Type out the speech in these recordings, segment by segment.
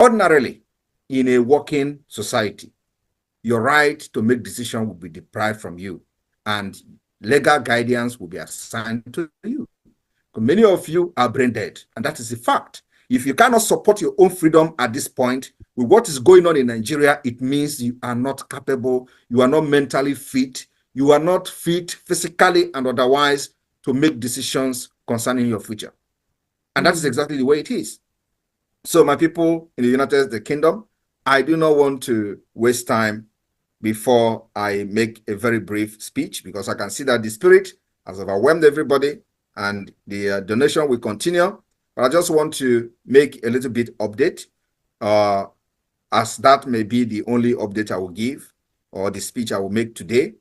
Ordinarily, in a working society, your right to make decisions will be deprived from you, and legal guidance will be assigned to you. Many of you are brain dead, and that is a fact. If you cannot support your own freedom at this point, with what is going on in Nigeria, it means you are not capable, you are not mentally fit, you are not fit physically and otherwise to make decisions concerning your future. And that is exactly the way it is. So, my people in the United States, the Kingdom, I do not want to waste time before I make a very brief speech, because I can see that the spirit has overwhelmed everybody and the donation will continue. But I just want to make a little bit update, as that may be the only update I will give, or the speech I will make today.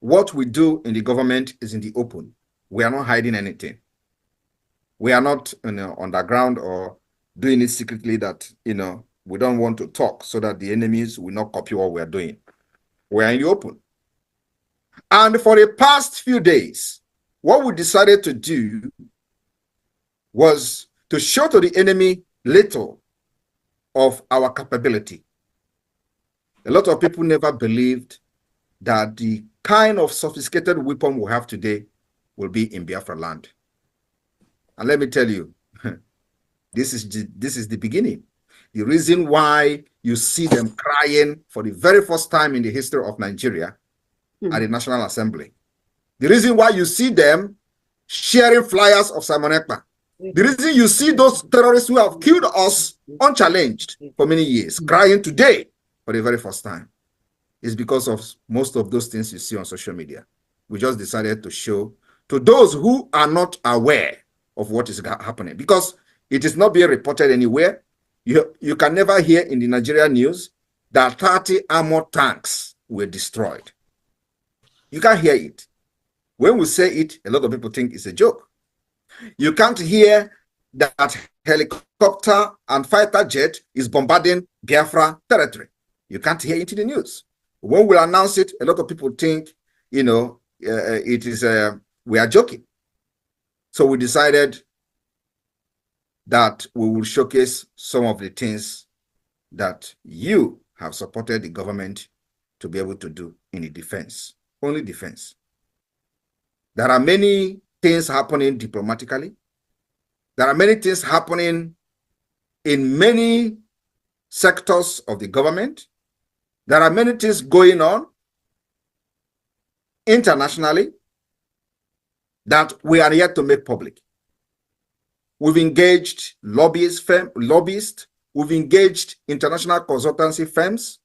What we do in the government is in the open. We are not hiding anything. We are not underground or doing it secretly that, we don't want to talk so that the enemies will not copy what we are doing. We are in the open. And for the past few days, what we decided to do was to show to the enemy little of our capability. A lot of people never believed that the kind of sophisticated weapon we have today will be in Biafra land. And let me tell you, this is the beginning. The reason why you see them crying for the very first time in the history of Nigeria at the National Assembly. The reason why you see them sharing flyers of Simon Ekpa. The reason you see those terrorists who have killed us unchallenged for many years crying today for the very first time is because of most of those things you see on social media. We just decided to show to those who are not aware of what is happening, because it is not being reported anywhere. You can never hear in the Nigerian news that 30 armored tanks were destroyed. You can't hear it. When we say it, a lot of people think it's a joke. You can't hear that helicopter and fighter jet is bombarding Biafra territory. You can't hear it in the news. When we announce it, a lot of people think, it is we are joking. So we decided that we will showcase some of the things that you have supported the government to be able to do in the defense, only defense. There are many things happening diplomatically. There are many things happening in many sectors of the government. There are many things going on internationally that we are yet to make public. We've engaged lobbyists, we've engaged international consultancy firms,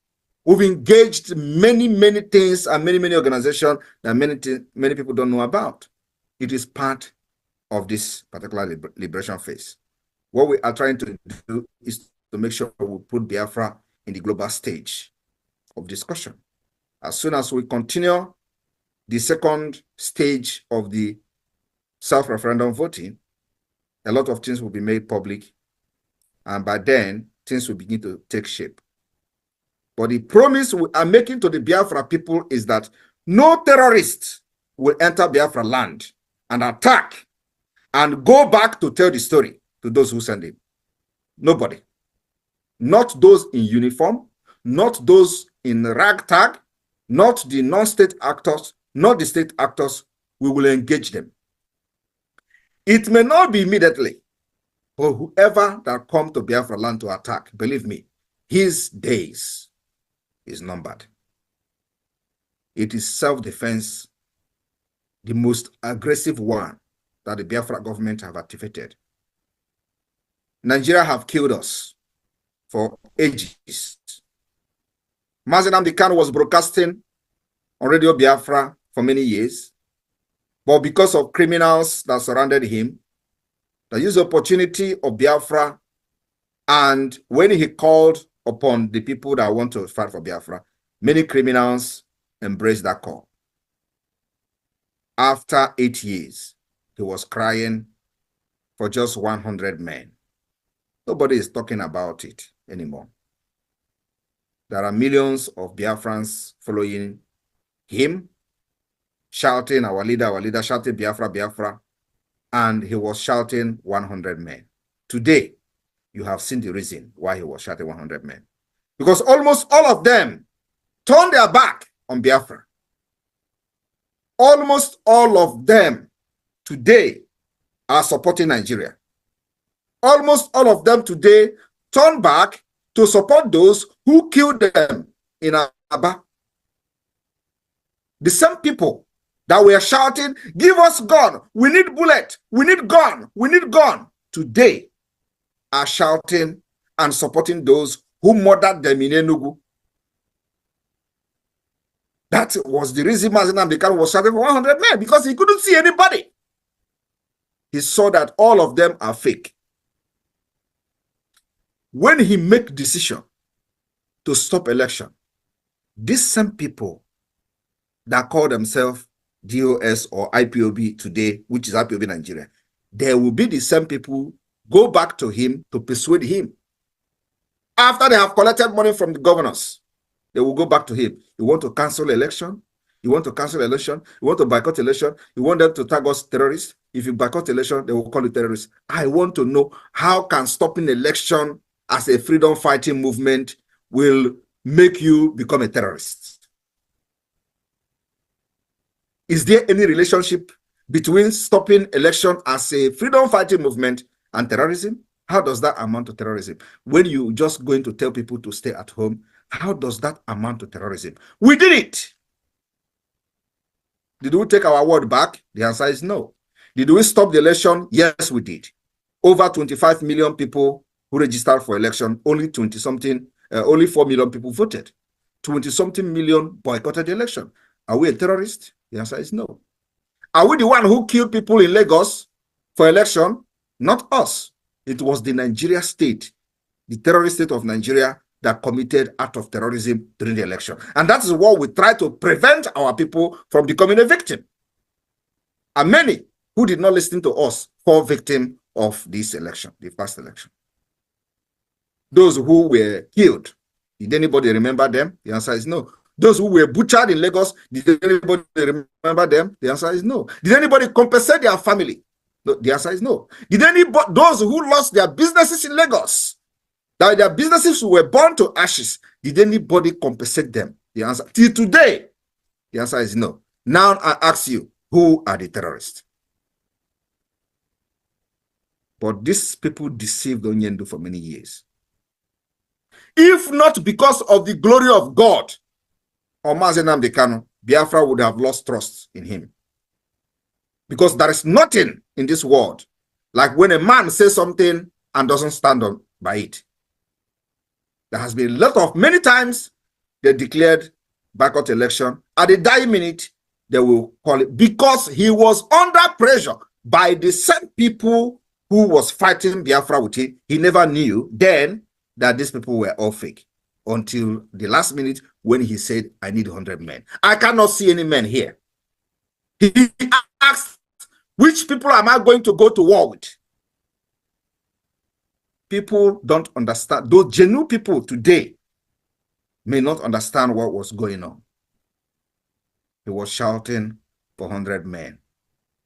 we've engaged many things and many organizations that many people don't know about. It is part of this particular liberation phase. What we are trying to do is to make sure we put Biafra in the global stage of discussion. As soon as we continue the second stage of the self-referendum voting, a lot of things will be made public, and by then, things will begin to take shape. But the promise we are making to the Biafra people is that no terrorist will enter Biafra land and attack and go back to tell the story to those who send him. Nobody. Not those in uniform, not those in ragtag, not the non-state actors, not the state actors. We will engage them. It may not be immediately, but whoever that come to Biafra land to attack, believe me, his days is numbered. It is self-defense, the most aggressive one that the Biafra government have activated. Nigeria have killed us for ages. Mazi Nnamdi was broadcasting on Radio Biafra for many years, but because of criminals that surrounded him, they used the opportunity of Biafra, and when he called upon the people that want to fight for Biafra, many criminals embraced that call. After 8 years, he was crying for just 100 men. Nobody is talking about it anymore. There are millions of Biafrans following him, shouting, our leader, shouting Biafra, Biafra, and he was shouting 100 men. Today, you have seen the reason why he was shouting 100 men. Because almost all of them turned their back on Biafra. Almost all of them today are supporting Nigeria. Almost all of them today turn back to support those who killed them in Aba. The same people that were shouting, give us gun, we need bullet, we need gun, we need gun, today are shouting and supporting those who murdered them in Enugu. That was the reason Mazi Nnamdi Kanu was shouting for 100 men, because he couldn't see anybody. He saw that all of them are fake. When he make decision to stop election, these same people that call themselves DOS or IPOB today, which is IPOB Nigeria, there will be the same people go back to him to persuade him. After they have collected money from the governors, they will go back to him. You want to cancel election? You want to cancel election? You want to boycott election? You want them to tag us terrorists? If you boycott election, they will call you terrorists. I want to know, how can stopping election as a freedom fighting movement will make you become a terrorist? Is there any relationship between stopping election as a freedom fighting movement and terrorism? How does that amount to terrorism? When you just going to tell people to stay at home, how does that amount to terrorism? We did it. Did we take our word back? The answer is no. Did we stop the election? Yes, we did. Over 25 million people who registered for election, only 20-something, only 4 million people voted. 20-something million boycotted the election. Are we a terrorist? The answer is no. Are we the one who killed people in Lagos for election? Not us. It was the Nigeria state, the terrorist state of Nigeria, that committed act of terrorism during the election. And that is what we try to prevent our people from becoming a victim. And many who did not listen to us fall victim of this election, the past election. Those who were killed, did anybody remember them? The answer is no. Those who were butchered in Lagos, did anybody remember them? The answer is no. Did anybody compensate their family? No, the answer is no. Did anybody, those who lost their businesses in Lagos, that their businesses were burned to ashes, did anybody compensate them? The answer, till today, the answer is no. Now I ask you, who are the terrorists? But these people deceived Onyendu for many years. If not because of the glory of God or Mazi Nnamdi Kanu, Biafra would have lost trust in him. Because there is nothing in this world like when a man says something and doesn't stand on by it. There has been many times they declared boycott election. At the dying minute, they will call it, because he was under pressure by the same people who was fighting Biafra with him. He never knew then that these people were all fake until the last minute when he said, I need 100 men. I cannot see any men here. He asked, which people am I going to go to war with? People don't understand. Those genuine people today may not understand what was going on. He was shouting for 100 men.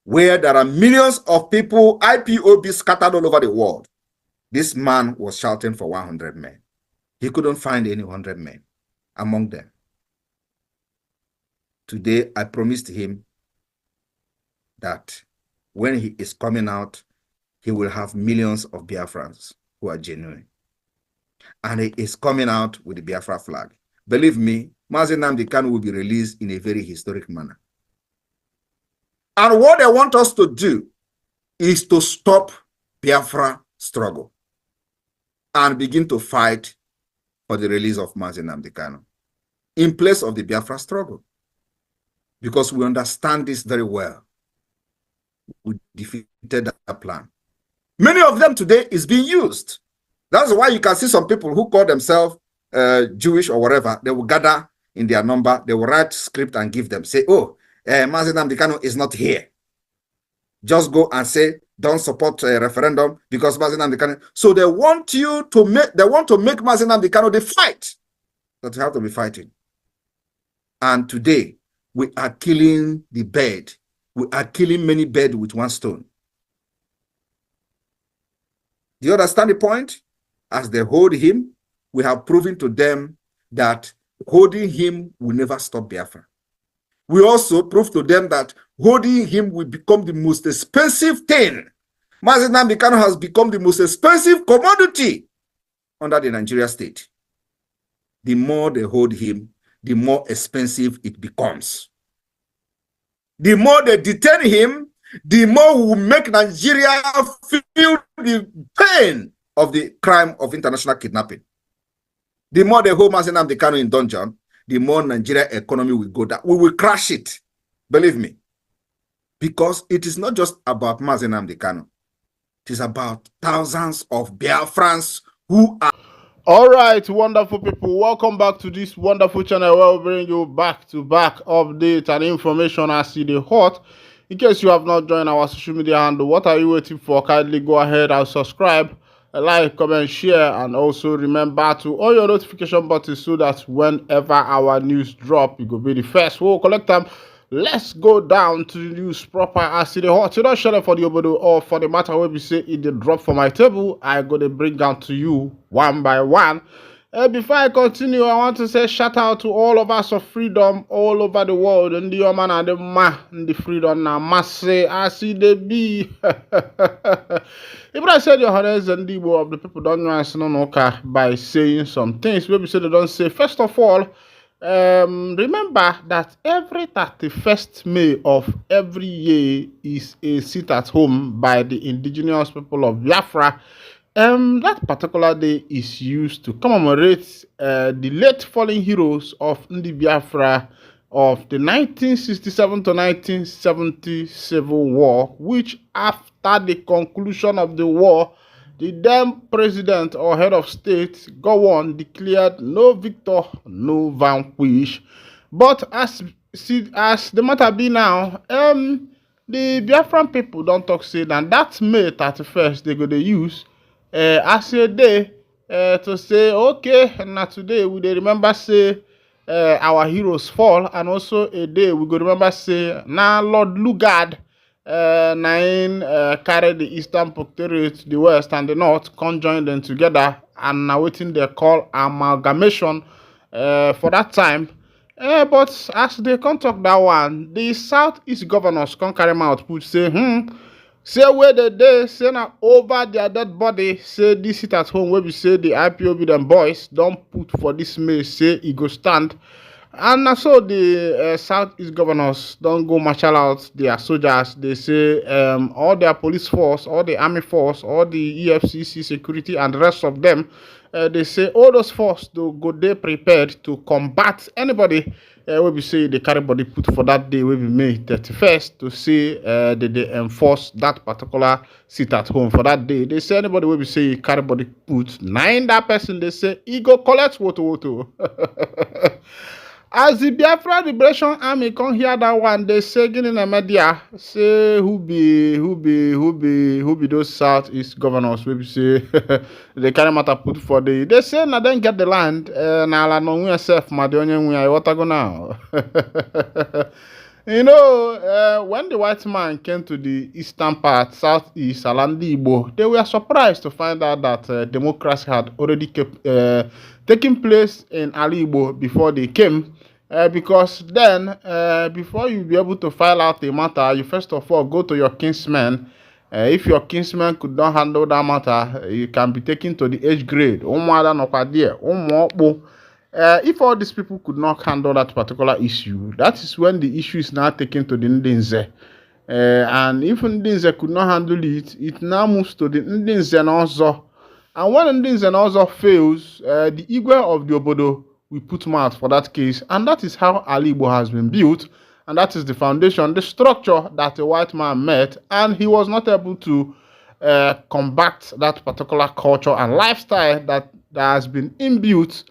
Where there are millions of people, IPOB scattered all over the world, this man was shouting for 100 men. He couldn't find any 100 men among them. Today, I promised him that when he is coming out, he will have millions of Biafrans who are genuine. And he is coming out with the Biafra flag. Believe me, Mazi Nnamdi Kanu will be released in a very historic manner. And what they want us to do is to stop Biafra struggle and begin to fight for the release of Mazi Nnamdi Kanu in place of the Biafra struggle. Because we understand this very well. We defeated that plan. Many of them today is being used. That's why you can see some people who call themselves Jewish or whatever. They will gather in their number. They will write script and give them. Say, oh, Mazi Nnamdi Kanu is not here. Just go and say, don't support a referendum because Mazi Nnamdi Kanu. So they want you to make, Mazi Nnamdi Kanu the fight that you have to be fighting. And today, we are killing the bird. We are killing many birds with one stone. Do you understand the point? as they hold him, we have proven to them that holding him will never stop Biafra. We also prove to them that holding him will become the most expensive thing. Mazi Nnamdi Kanu has become the most expensive commodity under the Nigeria state. The more they hold him, the more expensive it becomes. The more they detain him, the more we will make Nigeria feel the pain of the crime of international kidnapping. The more they hold Mazi Nnamdi Kanu in dungeon, the more Nigeria economy will go down. We will crash it, believe me. Because it is not just about Mazi Nnamdi Kanu. It is about thousands of Biafrans who are... All right, wonderful people, welcome back to this wonderful channel where we bring you back-to-back updates and information as it is hot. In case you have not joined our social media handle, what are you waiting for? Kindly go ahead and subscribe, like, comment, share, and also remember to on your notification button so that whenever our news drop, you will be the first. We'll collect them. Let's go down to the news proper as it is hot. You don't share it for the obodo or for the matter where we say it the drop for my table. I go to bring down to you one by one. Before I continue, I want to say shout out to all of us of freedom all over the world. And the man and the ma and the freedom now Mazi as they be. If I said your honors and the of the people don't know by saying some things, maybe say they don't say first of all. Remember that every 31st May of every year is a sit at home by the indigenous people of Biafra. That particular day is used to commemorate the late fallen heroes of Nnamdi Biafra of the 1967 to 1970 Civil War, which after the conclusion of the war, the then president or head of state, Galore, declared no victor, no vanquish. But as the matter be now, the Biafran people don't talk say that May 31st they go to use as a day to say, okay, now today we dey remember say our heroes fall, and also a day we go remember say now Lord Lugard carry the Eastern Protectorate, the West and the North, conjoin them together, and now waiting they call amalgamation for that time. But as they can't talk that one, the Southeast governors can't carry mouth put say, say where the day say now over their dead body, say this sit at home where we say the IPOB them boys don't put for this May, say it go stand. And so the Southeast governors don't go marshal out their soldiers. They say all their police force, all the army force, all the EFCC security and the rest of them, they say all those force to go there prepared to combat anybody where we say they carry body put for that day where we May 31st to say that they enforce that particular sit at home for that day. They say anybody where we say carry body put, nine that person they say he go collect woto. As the Biafra Liberation Army come hear that one, they say in the media, say who be those Southeast governors we say they carry matter put for the. They say now then get the land. Now la no we self ma the only we what I go now. You know, when the white man came to the eastern part, southeast, Alandi Igbo, they were surprised to find out that democracy had already taken place in Ali Igbo before they came. Because then, before you be able to file out a matter, you first of all go to your kinsman. If your kinsman could not handle that matter, you can be taken to the age grade. If all these people could not handle that particular issue, that is when the issue is now taken to the Ndinze. And if Ndinze could not handle it, it now moves to the Ndinze also. And when Ndinze also fails, the Igwe of the Obodo will put mouth for that case. And that is how Ali Igbo has been built. And that is the foundation, the structure that a white man met. And he was not able to combat that particular culture and lifestyle that has been inbuilt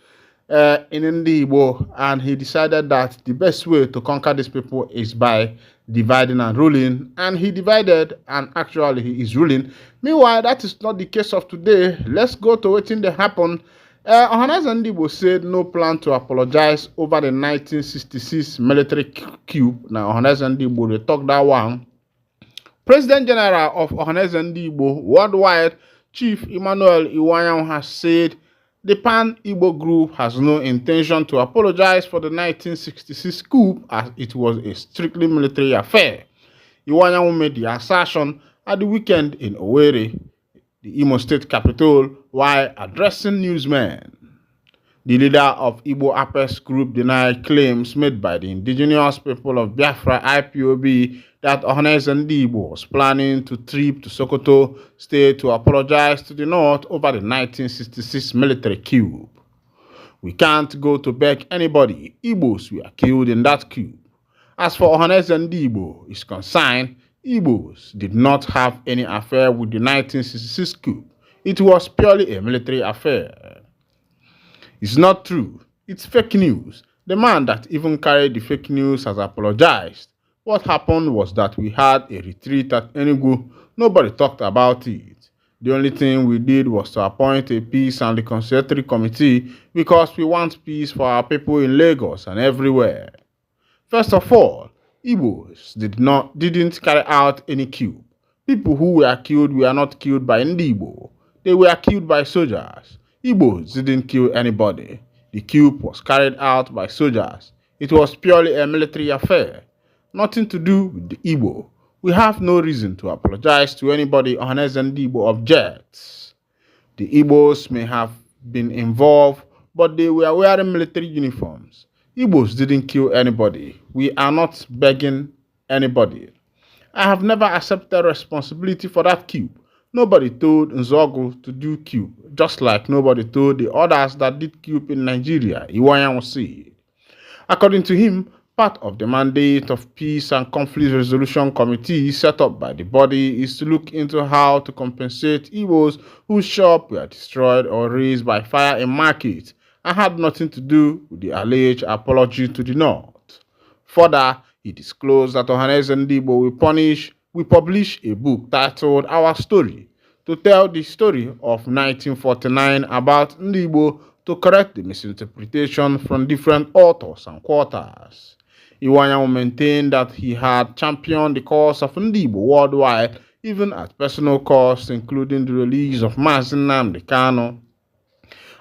in Nnamdi Igbo, and he decided that the best way to conquer these people is by dividing and ruling, and he divided, and actually he is ruling. Meanwhile, that is not the case of today. Let's go to what thing that happened. Nnamdi Igbo said no plan to apologize over the 1966 military coup. Now, Nnamdi Igbo, they talk that one. President General of Nnamdi Igbo worldwide Chief Emmanuel Iwanyang has said the Pan-Igbo group has no intention to apologize for the 1966 coup as it was a strictly military affair. Iwanyang made the assertion at the weekend in Owerri, the Imo State capital, while addressing newsmen. The leader of Igbo Apex group denied claims made by the indigenous people of Biafra IPOB that Nnamdi was planning to trip to Sokoto State to apologize to the North over the 1966 military coup. We can't go to beg anybody. Igbos were killed in that coup. As for Nnamdi is concerned, Igbos did not have any affair with the 1966 coup. It was purely a military affair. It's not true. It's fake news. The man that even carried the fake news has apologized. What happened was that we had a retreat at Enugu. Nobody talked about it. The only thing we did was to appoint a peace and reconciliatory committee because we want peace for our people in Lagos and everywhere. First of all, Igbos didn't carry out any coup. People who were killed were not killed by Ndibo. They were killed by soldiers. Igbos didn't kill anybody. The coup was carried out by soldiers. It was purely a military affair. Nothing to do with the Igbo. We have no reason to apologize to anybody unless Ndibo objects. The Igbos may have been involved, but they were wearing military uniforms. Igbos didn't kill anybody. We are not begging anybody. I have never accepted responsibility for that coup. Nobody told Nzogu to do coup, just like nobody told the others that did coup in Nigeria, Iwanyang said. According to him, part of the mandate of Peace and Conflict Resolution Committee set up by the body is to look into how to compensate Igbos whose shops were destroyed or razed by fire in market and had nothing to do with the alleged apology to the North. Further, he disclosed that Nnamdi will publish a book titled Our Story to tell the story of 1949 about Ndibo to correct the misinterpretation from different authors and quarters. Iwanyang maintained that he had championed the cause of Ndibo worldwide, even at personal cost, including the release of Mazi Nnamdi.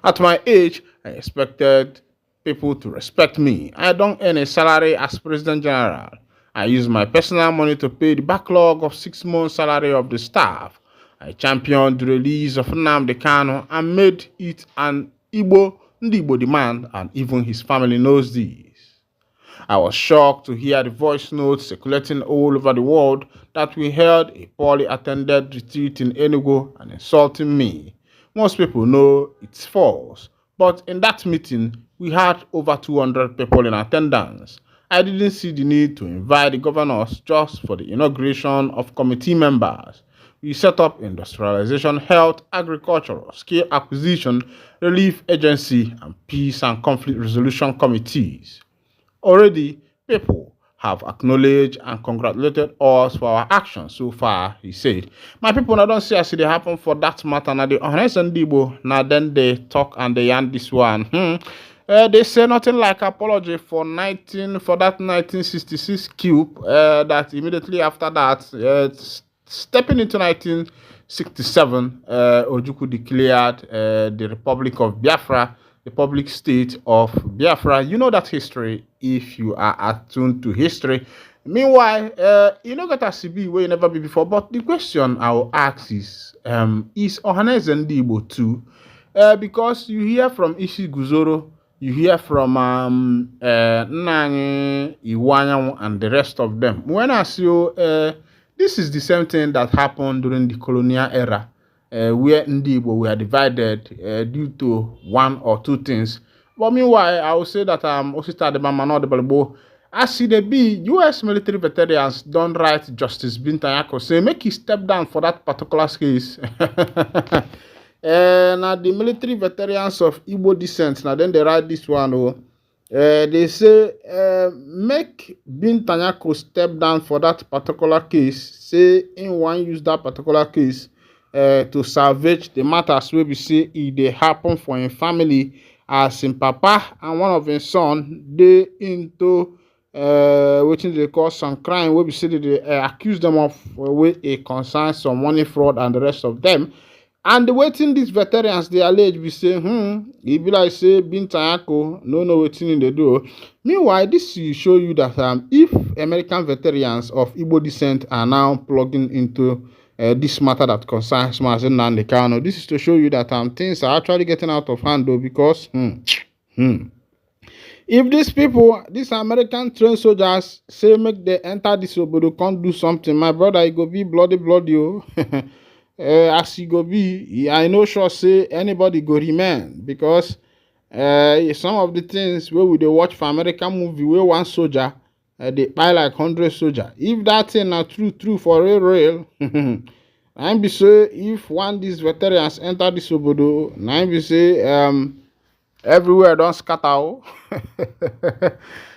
At my age, I expected people to respect me. I don't earn a salary as President General. I use my personal money to pay the backlog of 6 months' salary of the staff. I championed the release of Nnamdi and made it an Ndibo demand, and even his family knows this. I was shocked to hear the voice notes circulating all over the world that we held a poorly attended retreat in Enugu and insulting me. Most people know it's false, but in that meeting, we had over 200 people in attendance. I didn't see the need to invite the governors just for the inauguration of committee members. We set up industrialization, health, agricultural, skill acquisition, relief agency, and peace and conflict resolution committees. Already, people have acknowledged and congratulated us for our actions so far, he said. My people now don't see as it happen for that matter. Now the honest and Debo, now then they talk and they yarn this one. They say nothing like apology for that 1966 coup. That immediately after that, stepping into 1967, Ojukwu declared the Republic of Biafra, the Republic State of Biafra. You know that history if you are attuned to history. Meanwhile, you know that CB where you never be before. But the question I will ask is Ohaneze Ndigbo too? Because you hear from Ishi Guzoro, you hear from Nnamdi, Iwanyang, and the rest of them. When I see you, this is the same thing that happened during the colonial era, where Ndibo were divided due to one or two things. But meanwhile, I will say that Osita de Bamano de Balbo, as see the be, U.S. military veterans don't write Justice Bintayako, say make he step down for that particular case. Now the military veterans of Igbo descent, now then they write this one. They say make Bintayako step down for that particular case. Say in one use that particular case to salvage the matters where we say if they happen for a family as in papa and one of his son they into which they call some crime where we say that they accuse them of with a concern some money fraud and the rest of them. And the waiting these veterans they allege be say, e be like say Bintayako no know wetin they do. Meanwhile, this will show you that if American veterans of Igbo descent are now plugging into this matter that concerns Mazi Nnamdi Kanu, this is to show you that things are actually getting out of hand though, because if these people, these American trained soldiers, say make they enter this obodo, can't do something, my brother, it go be bloody, oh. As e go be, I no sure say anybody go remain, because some of the things wey we dey watch for American movie wey one soldier dey kpai like 100 soldier. If that thing na true for real, na im be say if one these veterans enter this obodo, na im be say everywhere don scatter o.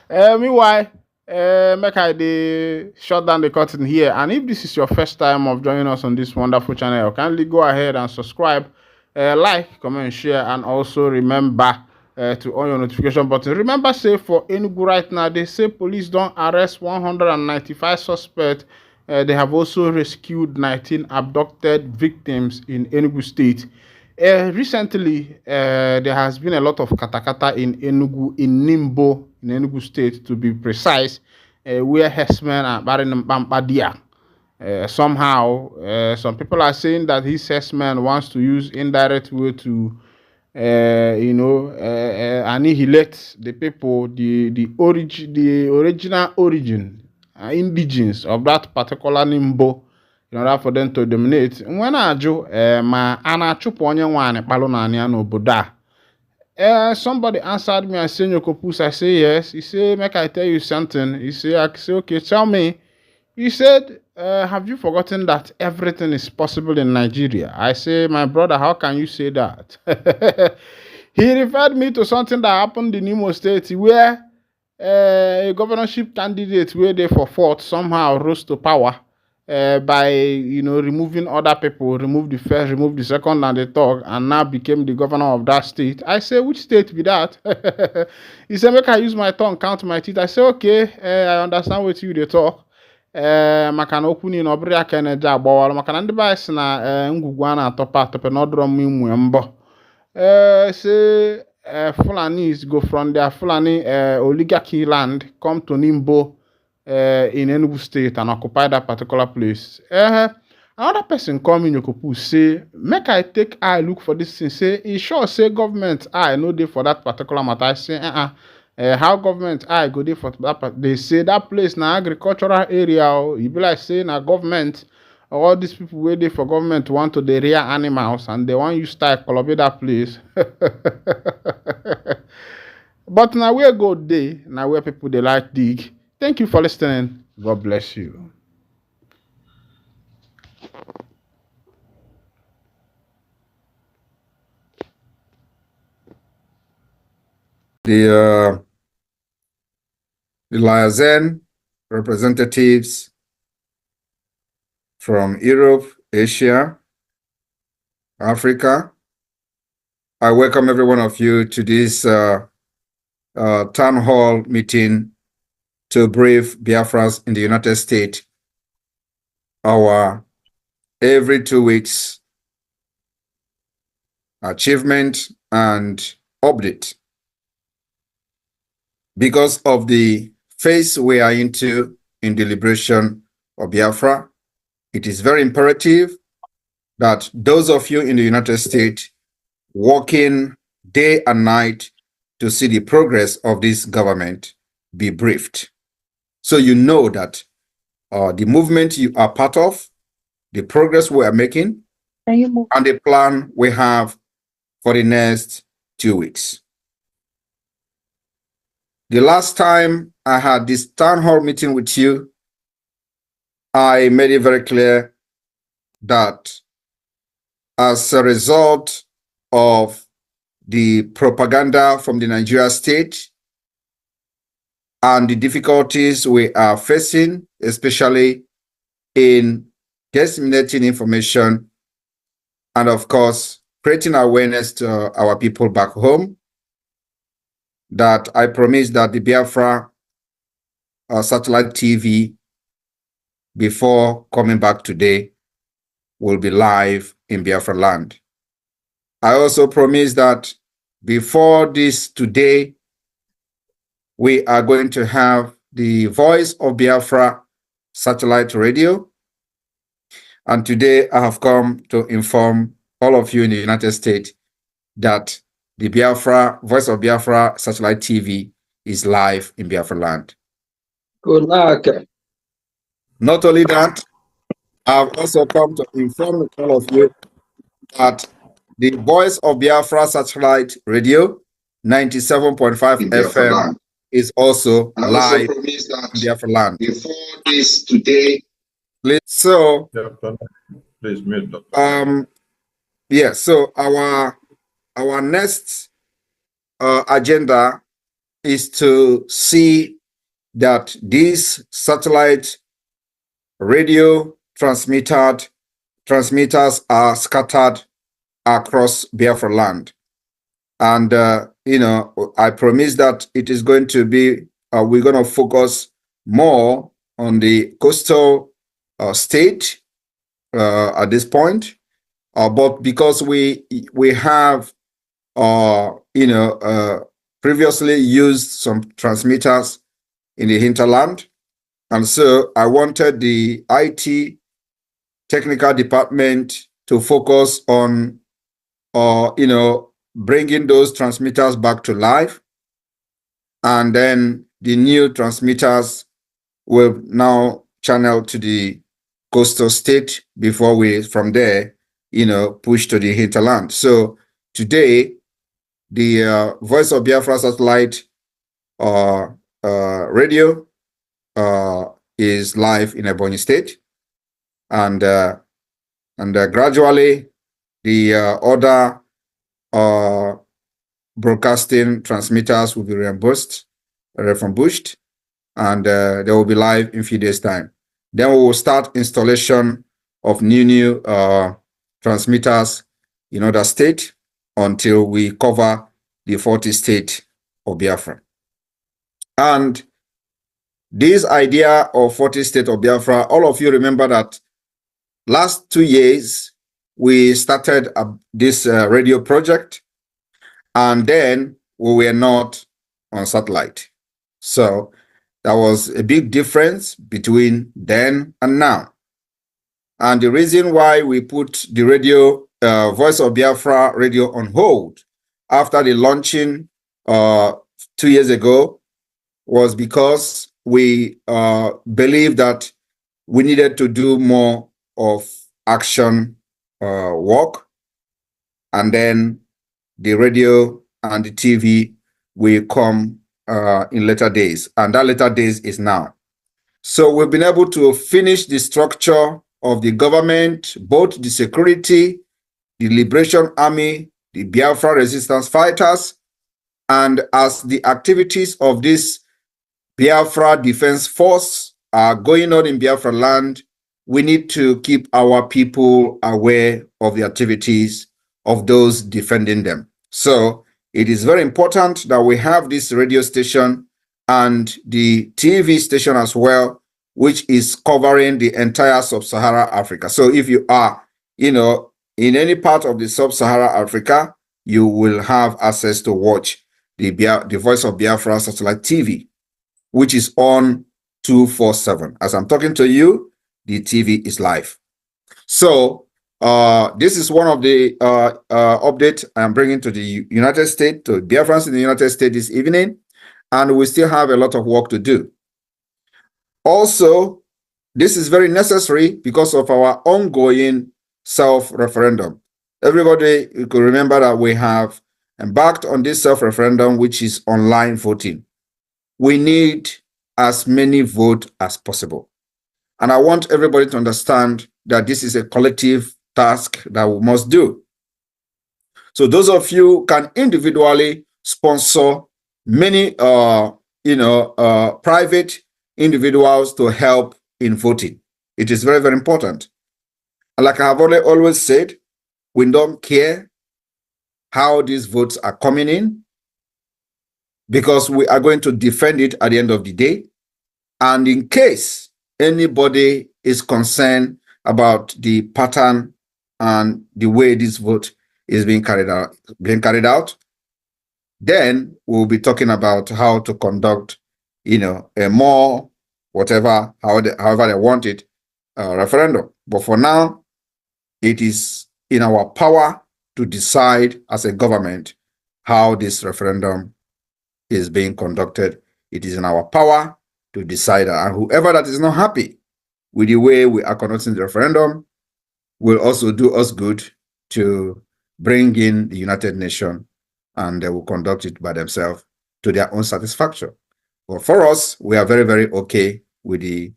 Meanwhile, make I dey shut down the curtain here. And if this is your first time of joining us on this wonderful channel, kindly go ahead and subscribe, like, comment, share, and also remember to on your notification button. Remember, say for Enugu right now, they say police don't arrest 195 suspects. They have also rescued 19 abducted victims in Enugu State. Recently, there has been a lot of katakata in Enugu, in Nimbo, in Enugu State, to be precise, where herdsmen are burying Pampadia. Somehow, some people are saying that his herdsman wants to use indirect way to, annihilate the people, the original origin, indigens of that particular Nimbo, in order for them to dominate. When I do, ma anachupo onye nwane kpalu na anya n'obodo a. Somebody answered me and said, Nyokopus. I say yes. He said, make I tell you something. He said, I say, okay, tell me. He said, have you forgotten that everything is possible in Nigeria? I say, my brother, how can you say that? He referred me to something that happened in Imo State, where a governorship candidate where they for fought somehow rose to power. By removing other people, remove the first, remove the second and the third, and now became the governor of that state. I say, which state be that? He said, make I use my tongue, count my teeth. I say, okay, I understand what you they talk. Makana okuni no bria kene ja gbawal makana ndi ba isi na ngwugwu a na-atọpe n'ọdụrọ m imu mbọ. Say Fulanis go from their Fulani oligarchy land come to Nimbo in Enugu State and occupy that particular place. Another person call me Nyokopu say, make I take eye look for this thing. Say, he sure say government eye no dey for that particular matter. I say, how government eye go dey for that? They say that place na agricultural area. You be like say na government. All these people where they for government want to dey rear animals and they want you start cultivate that place. But now where go dey, now where people they like dig. Thank you for listening. God bless you. The Liaison representatives from Europe, Asia, Africa, I welcome every one of you to this town hall meeting to brief Biafras in the United States, our every 2 weeks achievement and update. Because of the phase we are into in the liberation of Biafra, it is very imperative that those of you in the United States working day and night to see the progress of this government be briefed. So you know that the movement you are part of, the progress we are making, and the plan we have for the next 2 weeks. The last time I had this town hall meeting with you, I made it very clear that as a result of the propaganda from the Nigeria state and the difficulties we are facing, especially in disseminating information and, of course, creating awareness to our people back home, that I promise that the Biafra satellite TV, before coming back today, will be live in Biafra land. I also promise that before this today, we are going to have the Voice of Biafra satellite radio. And today I have come to inform all of you in the United States that the Biafra, Voice of Biafra satellite TV is live in Biafra land. Good luck. Not only that, I've also come to inform all of you that the Voice of Biafra satellite radio, 97.5 FM, is also live in Biafra land. Before this today. So, please mute. yeah, so our next agenda is to see that these satellite radio transmitters are scattered across Biafra land. And, I promise that it is going to be, we're going to focus more on the coastal state at this point. But because we have, previously used some transmitters in the hinterland. And so I wanted the IT technical department to focus on, bringing those transmitters back to life. And then the new transmitters will now channel to the coastal state before we, from there, push to the hinterland. So today, the Voice of Biafra satellite radio is live in Ebonyi State, and gradually the other broadcasting transmitters will be refurbished, and they will be live in a few days' time. Then we will start installation of new transmitters in other states until we cover the 40 state of Biafra. And this idea of 40 state of Biafra, all of you remember that last 2 years, we started this radio project, and then we were not on satellite. So there was a big difference between then and now. And the reason why we put the radio, Voice of Biafra radio on hold after the launching 2 years ago was because we believed that we needed to do more of action work, and then the radio and the TV will come in later days, and that later days is now. So we've been able to finish the structure of the government, both the security, the Liberation Army, the Biafra resistance fighters, and as the activities of this Biafra Defense Force are going on in Biafra land, we need to keep our people aware of the activities of those defending them. So it is very important that we have this radio station and the TV station as well, which is covering the entire sub-Saharan Africa. So if you are, in any part of the sub-Saharan Africa, you will have access to watch the Voice of Biafra satellite TV, which is on 247. As I'm talking to you, the TV is live. So this is one of the updates I'm bringing to the United States, to Biafrans in the United States this evening, and we still have a lot of work to do. Also, this is very necessary because of our ongoing self-referendum. Everybody, you could remember that we have embarked on this self-referendum, which is online voting. We need as many votes as possible. And I want everybody to understand that this is a collective task that we must do. So those of you can individually sponsor many, private individuals to help in voting. It is very, very important. And like I have always said, we don't care how these votes are coming in, because we are going to defend it at the end of the day. And in case anybody is concerned about the pattern and the way this vote is being carried out. Then we'll be talking about how to conduct, a more however they want it, referendum. But for now, it is in our power to decide as a government how this referendum is being conducted. It is in our power to decide, and whoever that is not happy with the way we are conducting the referendum will also do us good to bring in the United Nations, and they will conduct it by themselves to their own satisfaction. But for us, we are very, very okay with the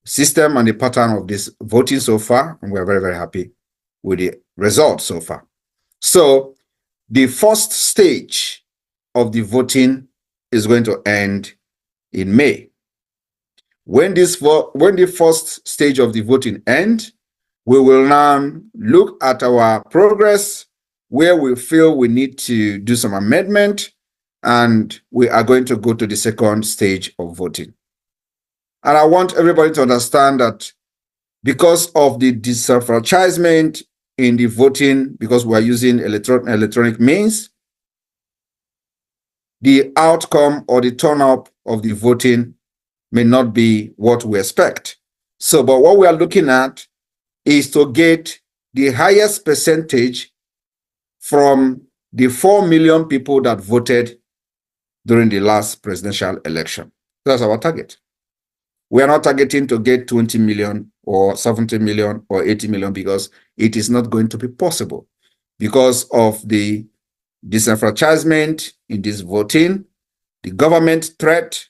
system and the pattern of this voting so far, and we are very, very happy with the result so far. So the first stage of the voting is going to end in May. When the first stage of the voting ends, we will now look at our progress, where we feel we need to do some amendment, and we are going to go to the second stage of voting. And I want everybody to understand that because of the disenfranchisement in the voting, because we are using electronic means, the outcome or the turnout of the voting may not be what we expect. So, but what we are looking at is to get the highest percentage from the 4 million people that voted during the last presidential election. That's our target. We are not targeting to get 20 million or 70 million or 80 million, because it is not going to be possible because of the disenfranchisement in this voting, the government threat,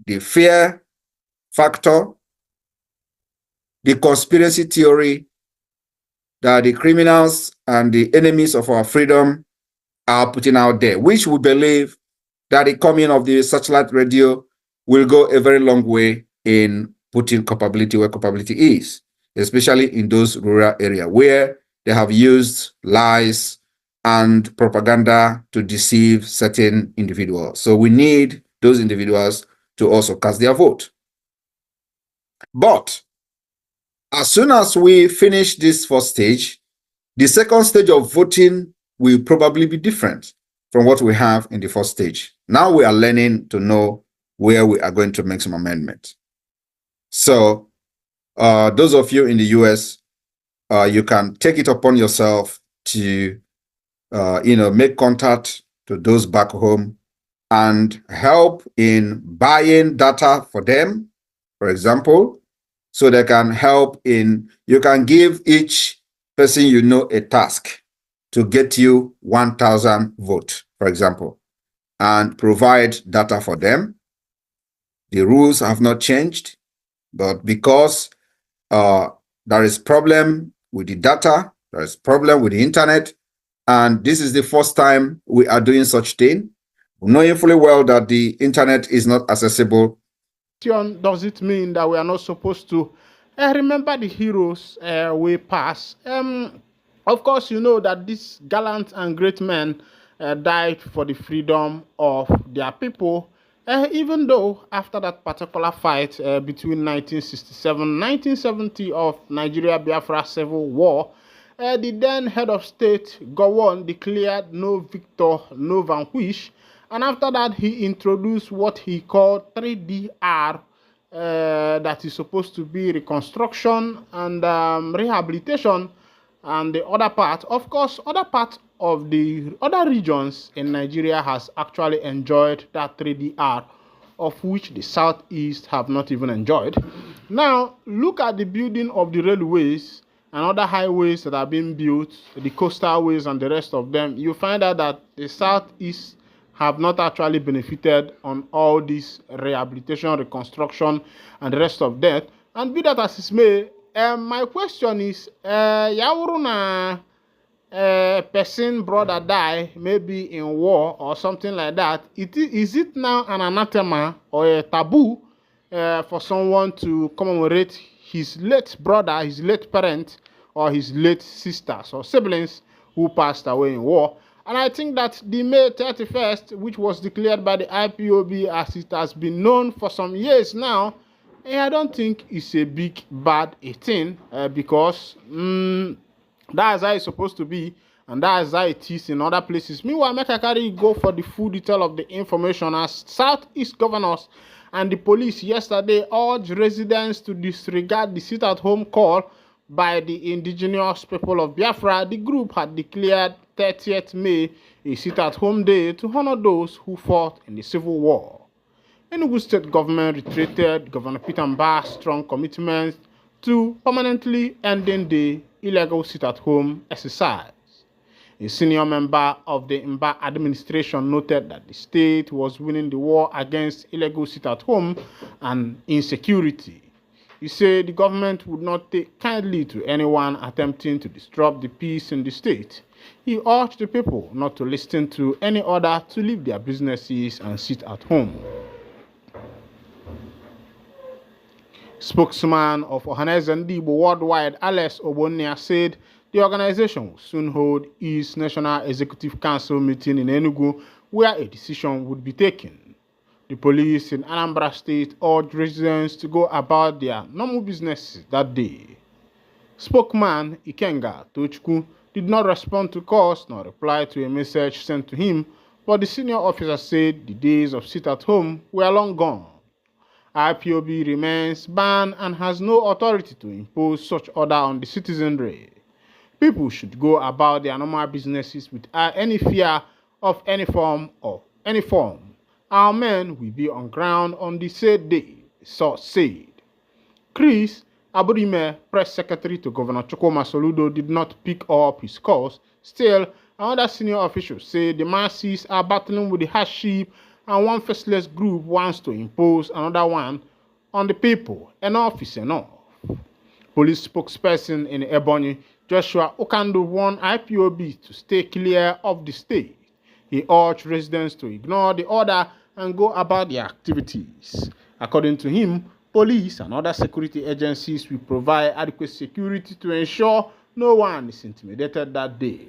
the fear factor, the conspiracy theory that the criminals and the enemies of our freedom are putting out there, which we believe that the coming of the satellite radio will go a very long way in putting culpability where culpability is, especially in those rural areas where they have used lies and propaganda to deceive certain individuals. So we need those individuals to also cast their vote. But as soon as we finish this first stage, the second stage of voting will probably be different from what we have in the first stage. Now we are learning to know where we are going to make some amendments. So those of you in the US, you can take it upon yourself to make contact to those back home and help in buying data for them, for example, so they can help you can give each person a task to get you 1,000 votes, for example, and provide data for them. The rules have not changed, but because there is problem with the data, there is problem with the internet, and this is the first time we are doing such thing, knowing fully well that the internet is not accessible. Does it mean that we are not supposed to remember the heroes we pass? Of course, you know that these gallant and great men died for the freedom of their people, even though after that particular fight between 1967-1970 of Nigeria Biafra Civil War, the then head of state, Gowon, declared no victor, no vanquish. And after that, he introduced what he called 3DR, that is supposed to be reconstruction and rehabilitation. And the other part, of course, other parts of the other regions in Nigeria has actually enjoyed that 3DR, of which the Southeast have not even enjoyed. Now, look at the building of the railways and other highways that are being built, the coastal ways and the rest of them. You find out that the Southeast have not actually benefited on all this rehabilitation, reconstruction, and the rest of that. And be that as it may, my question is, Yauruna person brother die, maybe in war or something like that, is it now an anathema or a taboo for someone to commemorate his late brother, his late parent, or his late sisters or siblings who passed away in war? And I think that the May 31st, which was declared by the IPOB as it has been known for some years now, I don't think it's a big bad thing, because that's how it's supposed to be. And that's how it is in other places. Meanwhile, make I carry you go for the full detail of the information as Southeast governors and the police yesterday urged residents to disregard the sit-at-home call by the indigenous people of Biafra. The group had declared 30th May a sit-at-home day to honor those who fought in the Civil War. Enugu state government reiterated Governor Peter Mbah's strong commitment to permanently ending the illegal sit-at-home exercise. A senior member of the Mbah administration noted that the state was winning the war against illegal sit-at-home and insecurity. He said the government would not take kindly to anyone attempting to disrupt the peace in the state. He urged the people not to listen to any order to leave their businesses and sit at home. Spokesman of Ohaneze Ndibo Worldwide, Alex Obonia, said the organization will soon hold its National Executive Council meeting in Enugu, where a decision would be taken. The police in Anambra State urged residents to go about their normal businesses that day. Spokesman Ikenga Tochukwu did not respond to calls nor reply to a message sent to him, but the senior officer said the days of sit-at-home were long gone. IPOB remains banned and has no authority to impose such order on the citizenry. People should go about their normal businesses without any fear of any form. Our men will be on ground on the said day, the source said. Chris Aburime, press secretary to Governor Chukwuma Soludo, did not pick up his calls. Still, another senior official said the masses are battling with the hardship and one faceless group wants to impose another one on the people. Enough is enough. Police spokesperson in Ebonyi, Joshua Okando, warned IPOB to stay clear of the state. He urged residents to ignore the order and go about their activities. According to him, police and other security agencies will provide adequate security to ensure no one is intimidated that day.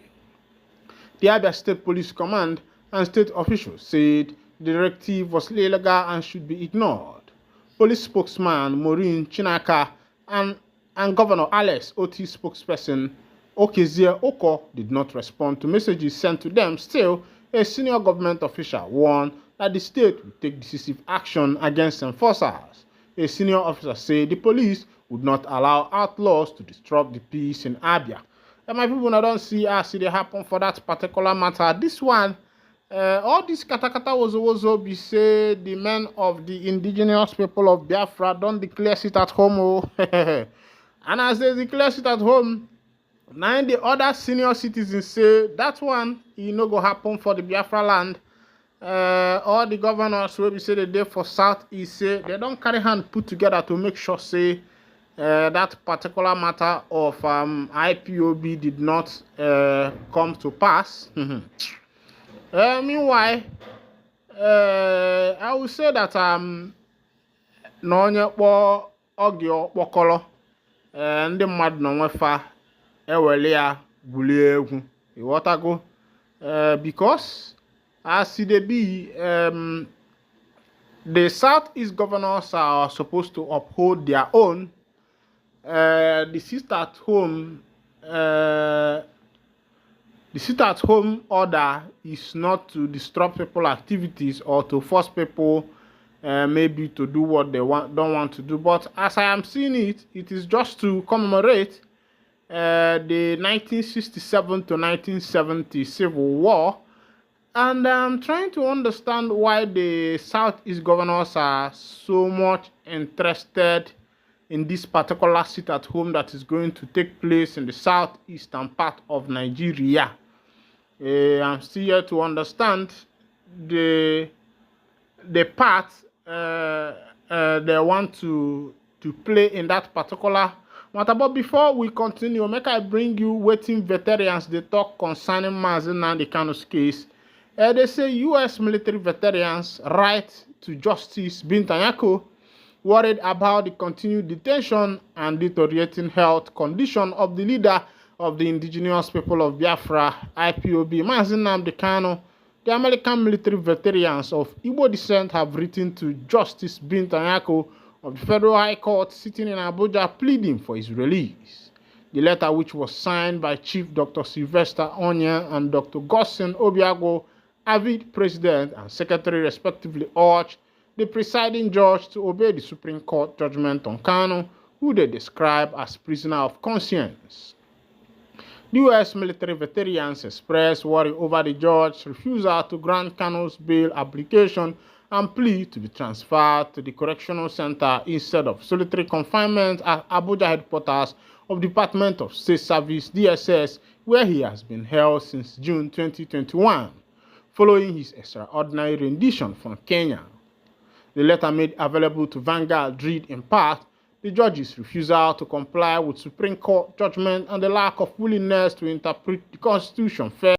The Abia State Police Command and state officials said the directive was illegal and should be ignored. Police spokesman Maureen Chinaka and Governor Alex Oti spokesperson Okezie Oko did not respond to messages sent to them. Still, a senior government official warned that the state would take decisive action against enforcers. A senior officer said the police would not allow outlaws to disrupt the peace in Abia. And my people now don't see as it happen for that particular matter. This one, all this katakata was also be say the men of the indigenous people of Biafra don't declare it at home. And as they declare it at home, now the other senior citizens say that one no go happen for the Biafra land. All the governors will be say the day for Southeast say they don't carry hand put together to make sure say that particular matter of IPOB did not come to pass. Meanwhile, I will say that no onye kpọ ogio kpọkọrọ ndị mmadụ nọ nwefa ewele ya bulie egwu ịghọtago because as it be the Southeast governors are supposed to uphold their own. The sit-at-home order is not to disrupt people's activities or to force people maybe to do what they don't want to do. But as I am seeing it, it is just to commemorate the 1967 to 1970 Civil War. And I'm trying to understand why the Southeast governors are so much interested in this particular sit-at-home that is going to take place in the southeastern part of Nigeria. I'm still here to understand the part they want to play in that particular matter. But before we continue, make I bring you waiting veterans they talk concerning Mazi and the Kanu'S case. They say U.S. military veterans right to justice Bintanyako, worried about the continued detention and deteriorating health condition of the leader of the indigenous people of Biafra, IPOB, Mazi Nnamdi. The American military veterans of Igbo descent have written to Justice Bintanyako of the Federal High Court sitting in Abuja pleading for his release. The letter, which was signed by Chief Dr. Sylvester Onya and Dr. Gossin Obiago, avid President and Secretary respectively, urged the presiding judge to obey the Supreme Court judgment on Kanu, who they describe as prisoner of conscience. The U.S. military veterans expressed worry over the judge's refusal to grant Kanu'S bail application and plea to be transferred to the correctional center instead of solitary confinement at Abuja headquarters of Department of State Service (DSS), where he has been held since June 2021, following his extraordinary rendition from Kenya. The letter made available to Vanguard read in part the judge's refusal to comply with Supreme Court judgment and the lack of willingness to interpret the Constitution fairly.